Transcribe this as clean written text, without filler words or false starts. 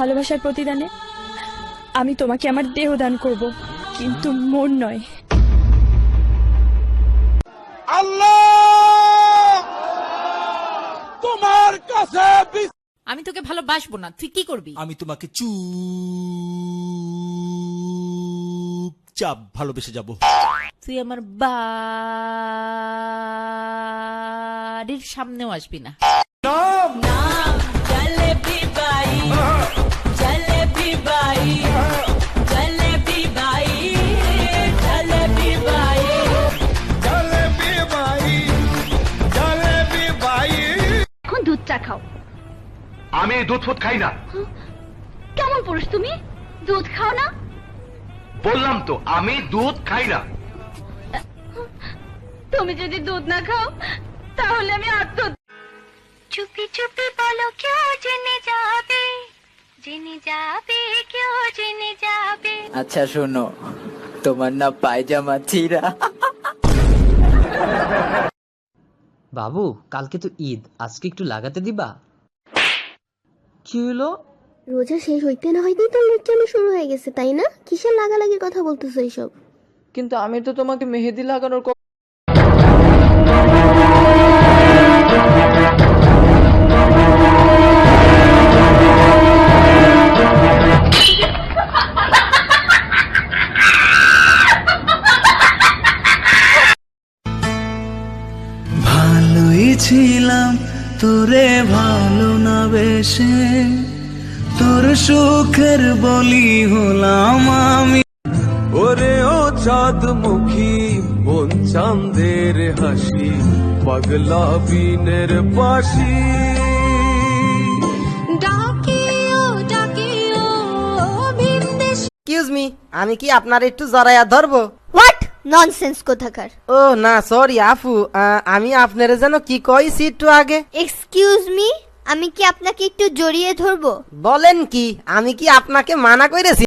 ভালোবাসার প্রতিদানে আমি তোমাকে আমার দেহ দান করব, কিন্তু মন নয়। আল্লাহ তোমার কাছে আমি তোকে ভালোবাসবো না, তুই কি করবি? আমি তোমাকে চুপচাপ ভালোবেসে যাব। তুই আমার বাড়ির সামনেও আসবি না। এখন দুধ চা খাও। আমি দুধ ফুট খাই না। কেমন পুরুষ তুমি, দুধ খাও না? বললাম তো আমি দুধ খাই না। তুমি যদি দুধ না খাও তাহলে আমি চুপি চুপি বলো কেউ জেনে যাবে, জেনে যাবে, কেউ জেনে যাবে। আচ্ছা শোনো, তোমার না পায়জামা ছিঁড়া। বাবু কালকে তো ঈদ, আজকে একটু লাগাতে দিবা? কি হলো? রোজা শেষ হইতে না হইতেই তো লুচ্চানো শুরু হয়ে গেছে, তাই না? কিসের লাগালাগির কথা বলতেছো এইসব? কিন্তু আমি তো তোমাকে মেহেদি লাগানোর ভালোই ছিলাম তোরে ভালো না বেশে, তোর সুখের বলি হলাম আমি। ওরে ও চাঁদ মুখী বোন চাঁদের হাসি, পাগলা বিনের পাশি। এক্সকিউজ মি, আমি কি আপনার একটু জড়াইয়া ধরবো? হোয়াট ননসেন্স কোথাকার! ও না সরি আফু, আমি আপনারে যেন কি কইছি একটু আগে। এক্সকিউজ মি, আমি কি আপনাকে একটু জড়িয়ে ধরবো? বলেন কি, আমি কি আপনাকে মানা করেছি?